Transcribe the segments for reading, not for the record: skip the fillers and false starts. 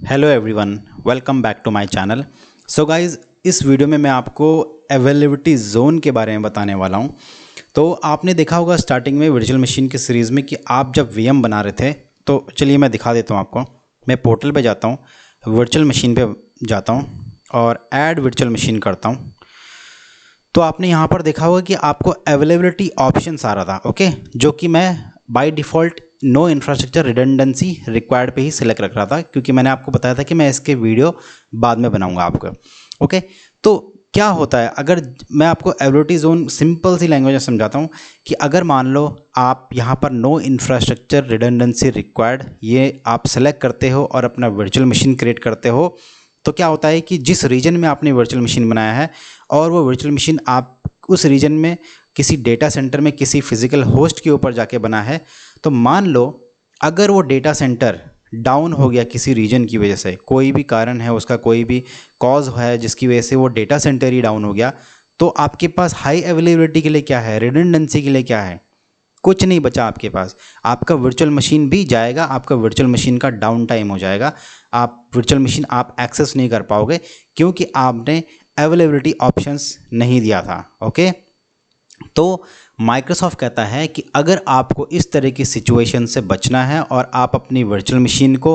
Hello everyone, welcome back to my channel. So guys, इस video में मैं आपको अवेलेबिलिटी जोन के बारे में बताने वाला हूं। तो आपने देखा होगा स्टार्टिंग में वर्चुअल मशीन की सीरीज़ में कि आप जब वीएम बना रहे थे, तो चलिए मैं दिखा देता हूं आपको। मैं पोर्टल पे जाता हूं, वर्चुअल मशीन पे जाता हूं और ऐड वर्चुअल मशीन करता हूं। तो आपने यहाँ पर देखा होगा कि आपको अवेलेबिलिटी ऑप्शंस आ रहा था, ओके, जो कि मैं by default no infrastructure redundancy required पे ही सिलेक्ट रख रहा था, क्योंकि मैंने आपको बताया था कि मैं इसके वीडियो बाद में बनाऊंगा आपको, ओके। तो क्या होता है, अगर मैं आपको अवेलेबिलिटी जोन सिंपल सी लैंग्वेज में समझाता हूँ कि अगर मान लो आप यहाँ पर नो इंफ्रास्ट्रक्चर रिडंडेंसी रिक्वायर्ड ये आप सेलेक्ट करते हो और अपना वर्चुअल मशीन क्रिएट करते हो, तो क्या होता है कि जिस रीजन में आपने वर्चुअल मशीन बनाया है और वो वर्चुअल मशीन आप उस रीजन में किसी डेटा सेंटर में किसी फिजिकल होस्ट के ऊपर जाके बना है, तो मान लो अगर वो डेटा सेंटर डाउन हो गया किसी रीजन की वजह से, कोई भी कारण है, उसका कोई भी कॉज है जिसकी वजह से वो डेटा सेंटर ही डाउन हो गया, तो आपके पास हाई अवेलेबिलिटी के लिए क्या है, रिडंडेंसी के लिए क्या है, कुछ नहीं बचा आपके पास। आपका वर्चुअल मशीन भी जाएगा, आपका वर्चुअल मशीन का डाउन टाइम हो जाएगा, आप वर्चुअल मशीन आप एक्सेस नहीं कर पाओगे क्योंकि आपने अवेलेबिलिटी ऑप्शंस नहीं दिया था, ओके। तो माइक्रोसॉफ्ट कहता है कि अगर आपको इस तरह की सिचुएशन से बचना है और आप अपनी वर्चुअल मशीन को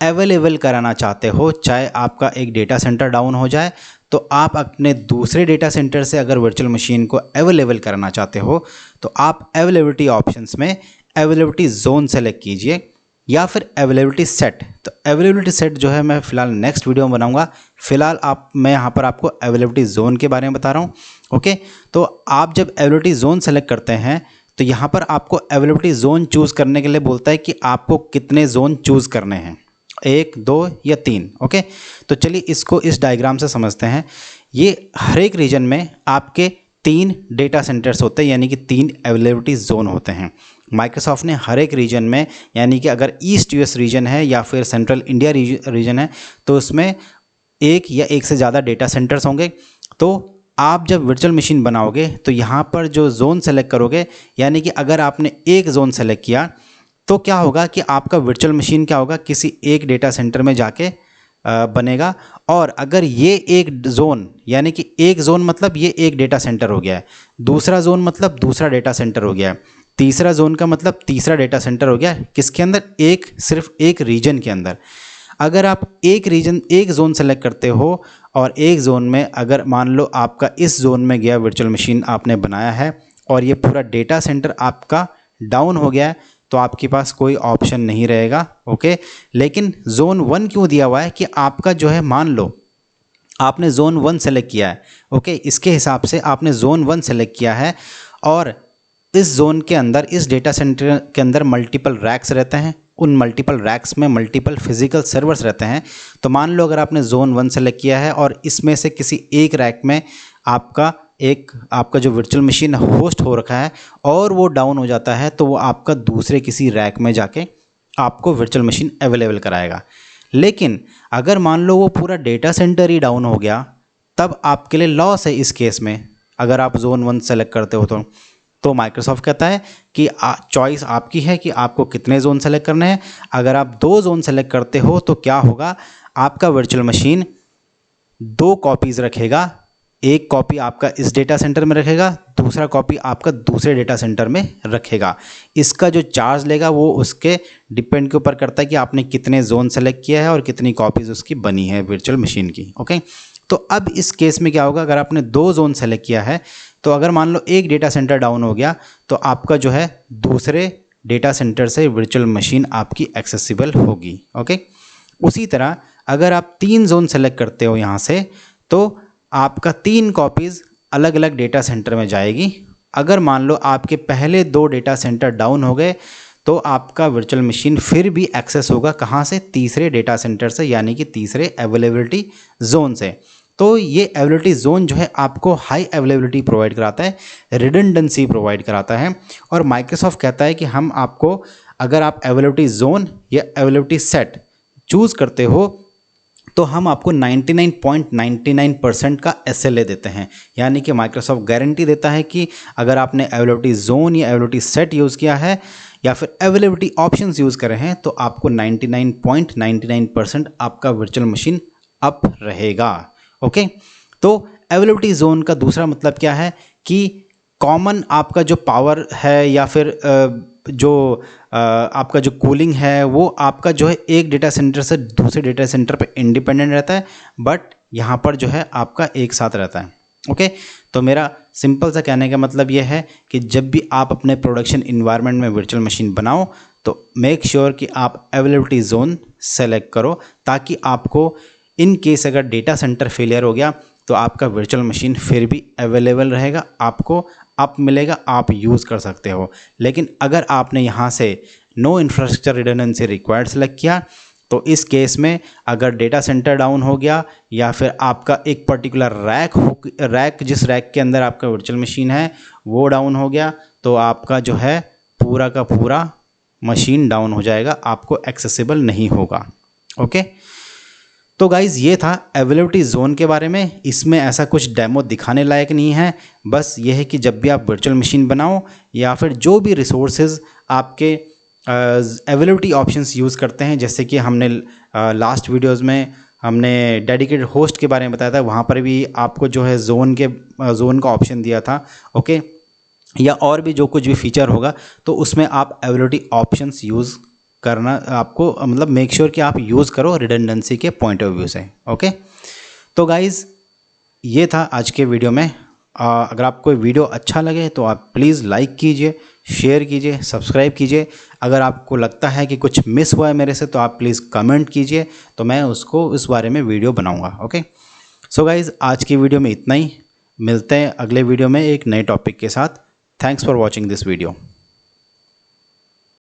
अवेलेबल कराना चाहते हो, चाहे आपका एक डेटा सेंटर डाउन हो जाए, तो आप अपने दूसरे डेटा सेंटर से अगर वर्चुअल मशीन को अवेलेबल कराना चाहते हो, तो आप अवेलेबिलिटी ऑप्शंस में अवेलेबिलिटी जोन सेलेक्ट कीजिए या फिर अवेलेबिलिटी सेट। तो अवेलेबिलिटी सेट जो है मैं फ़िलहाल नेक्स्ट वीडियो में बनाऊंगा। फ़िलहाल मैं यहाँ पर आपको अवेलेबिलिटी जोन के बारे में बता रहा हूँ, ओके। तो आप जब अवेलेबिलिटी जोन सेलेक्ट करते हैं तो यहाँ पर आपको अवेलेबिलिटी जोन चूज़ करने के लिए बोलता है कि आपको कितने जोन चूज़ करने हैं, 1, 2 या 3, ओके। तो चलिए इसको इस डायग्राम से समझते हैं। ये हर एक रीजन में आपके 3 डेटा सेंटर्स होते हैं, यानी कि 3 अवेलेबिलिटी जोन होते हैं। माइक्रोसॉफ्ट ने हर एक रीजन में, यानी कि अगर ईस्ट यूएस रीजन है या फिर सेंट्रल इंडिया रीजन है, तो उसमें एक या एक से ज़्यादा डेटा सेंटर्स होंगे। तो आप जब वर्चुअल मशीन बनाओगे तो यहाँ पर जो जोन सेलेक्ट करोगे, यानी कि अगर आपने एक जोन सेलेक्ट किया तो क्या होगा कि आपका वर्चुअल मशीन क्या होगा, किसी एक डेटा सेंटर में जाके बनेगा। और अगर ये एक जोन, यानी कि एक जोन मतलब ये एक डेटा सेंटर हो गया है, दूसरा जोन मतलब दूसरा डेटा सेंटर हो गया है, तीसरा जोन का मतलब तीसरा डेटा सेंटर हो गया है, किसके अंदर, सिर्फ एक रीजन के अंदर। अगर आप एक जोन सेलेक्ट करते हो और एक जोन में अगर मान लो आपका इस जोन में गया वर्चुअल मशीन आपने बनाया है और ये पूरा डेटा सेंटर आपका डाउन हो गया है, तो आपके पास कोई ऑप्शन नहीं रहेगा, ओके। लेकिन जोन 1 क्यों दिया हुआ है कि आपका जो है, मान लो आपने जोन 1 सेलेक्ट किया है, ओके, इसके हिसाब से आपने जोन 1 सेलेक्ट किया है और इस जोन के अंदर, इस डेटा सेंटर के अंदर मल्टीपल रैक्स रहते हैं, उन मल्टीपल रैक्स में मल्टीपल फिजिकल सर्वर्स रहते हैं। तो मान लो अगर आपने जोन 1 सेलेक्ट किया है और इसमें से किसी एक रैक में आपका जो वर्चुअल मशीन होस्ट हो रखा है और वो डाउन हो जाता है, तो वो आपका दूसरे किसी रैक में जाके आपको वर्चुअल मशीन अवेलेबल कराएगा। लेकिन अगर मान लो वो पूरा डेटा सेंटर ही डाउन हो गया, तब आपके लिए लॉस है इस केस में, अगर आप जोन 1 सेलेक्ट करते हो तो माइक्रोसॉफ्ट कहता है कि चॉइस आपकी है कि आपको कितने जोन सेलेक्ट करने हैं। अगर आप 2 जोन सेलेक्ट करते हो तो क्या होगा, आपका वर्चुअल मशीन 2 कॉपीज़ रखेगा, एक कॉपी आपका इस डेटा सेंटर में रखेगा, दूसरा कॉपी आपका दूसरे डेटा सेंटर में रखेगा। इसका जो चार्ज लेगा वो उसके डिपेंड के ऊपर करता है कि आपने कितने जोन सेलेक्ट किया है और कितनी कॉपीज़ उसकी बनी है वर्चुअल मशीन की, ओके। तो अब इस केस में क्या होगा, अगर आपने 2 जोन सेलेक्ट किया है, तो अगर मान लो एक डेटा सेंटर डाउन हो गया, तो आपका जो है दूसरे डेटा सेंटर से वर्चुअल मशीन आपकी एक्सेसिबल होगी, ओके। उसी तरह अगर आप 3 जोन सेलेक्ट करते हो यहाँ से, तो आपका 3 कॉपीज़ अलग अलग डेटा सेंटर में जाएगी। अगर मान लो आपके पहले 2 डेटा सेंटर डाउन हो गए, तो आपका वर्चुअल मशीन फिर भी एक्सेस होगा कहाँ से, तीसरे डेटा सेंटर से, यानी कि तीसरे अवेलेबिलिटी जोन से। तो ये अवेलेबिलिटी जोन जो है आपको हाई अवेलेबिलिटी प्रोवाइड कराता है, रिडंडेंसी प्रोवाइड कराता है। और माइक्रोसॉफ्ट कहता है कि हम आपको, अगर आप अवेलेबिलिटी जोन या अवेलेबिलिटी सेट चूज़ करते हो, तो हम आपको 99.99% का SLA देते हैं। यानी कि माइक्रोसॉफ्ट गारंटी देता है कि अगर आपने अवेलेबिलिटी जोन या अवेलेबिलिटी सेट यूज़ किया है या फिर अवेलेबिलिटी ऑप्शंस यूज़ कर रहे हैं तो आपको 99.99% आपका वर्चुअल मशीन अप रहेगा। ओके, तो अवेलेबिलिटी जोन का दूसरा मतलब क्या है कि कॉमन आपका जो पावर है या फिर आपका जो कूलिंग है वो आपका जो है एक डेटा सेंटर से दूसरे डेटा सेंटर पे इंडिपेंडेंट रहता है, बट यहाँ पर जो है आपका एक साथ रहता है। ओके, तो मेरा सिंपल सा कहने का मतलब ये है कि जब भी आप अपने प्रोडक्शन इन्वायरमेंट में वर्चुअल मशीन बनाओ तो मेक श्योर कि आप अवेलेबिलिटी जोन सेलेक्ट करो, ताकि आपको इन केस अगर डेटा सेंटर फेलियर हो गया तो आपका वर्चुअल मशीन फिर भी अवेलेबल रहेगा, आपको अप मिलेगा, आप यूज़ कर सकते हो। लेकिन अगर आपने यहाँ से no infrastructure redundancy required select किया तो इस केस में अगर डेटा सेंटर डाउन हो गया या फिर आपका एक पर्टिकुलर रैक जिस रैक के अंदर आपका वर्चुअल मशीन है वो डाउन हो गया तो आपका जो है पूरा का पूरा मशीन डाउन हो जाएगा, आपको एक्सेसिबल नहीं होगा। ओके, तो गाइज़ ये था अवेलेबिलिटी जोन के बारे में। इसमें ऐसा कुछ डेमो दिखाने लायक नहीं है, बस ये है कि जब भी आप वर्चुअल मशीन बनाओ या फिर जो भी रिसोर्सेज आपके अवेलेबिलिटी ऑप्शंस यूज़ करते हैं, जैसे कि हमने लास्ट वीडियोस में हमने डेडिकेटेड होस्ट के बारे में बताया था, वहाँ पर भी आपको जो है जोन का ऑप्शन दिया था। ओके, या और भी जो कुछ भी फीचर होगा तो उसमें आप अवेलेबिलिटी ऑप्शंस यूज़ करना, आपको मतलब मेक श्योर कि आप यूज़ करो रिडंडेंसी के पॉइंट ऑफ व्यू से। ओके, तो गाइज़ ये था आज के वीडियो में। अगर आपको वीडियो अच्छा लगे तो आप प्लीज़ लाइक कीजिए, शेयर कीजिए, सब्सक्राइब कीजिए। अगर आपको लगता है कि कुछ मिस हुआ है मेरे से तो आप प्लीज़ कमेंट कीजिए, तो मैं उसको इस बारे में वीडियो बनाऊँगा। ओके, सो गाइज़ आज की वीडियो में इतना ही, मिलते हैं अगले वीडियो में एक नए टॉपिक के साथ। Thanks for watching this video.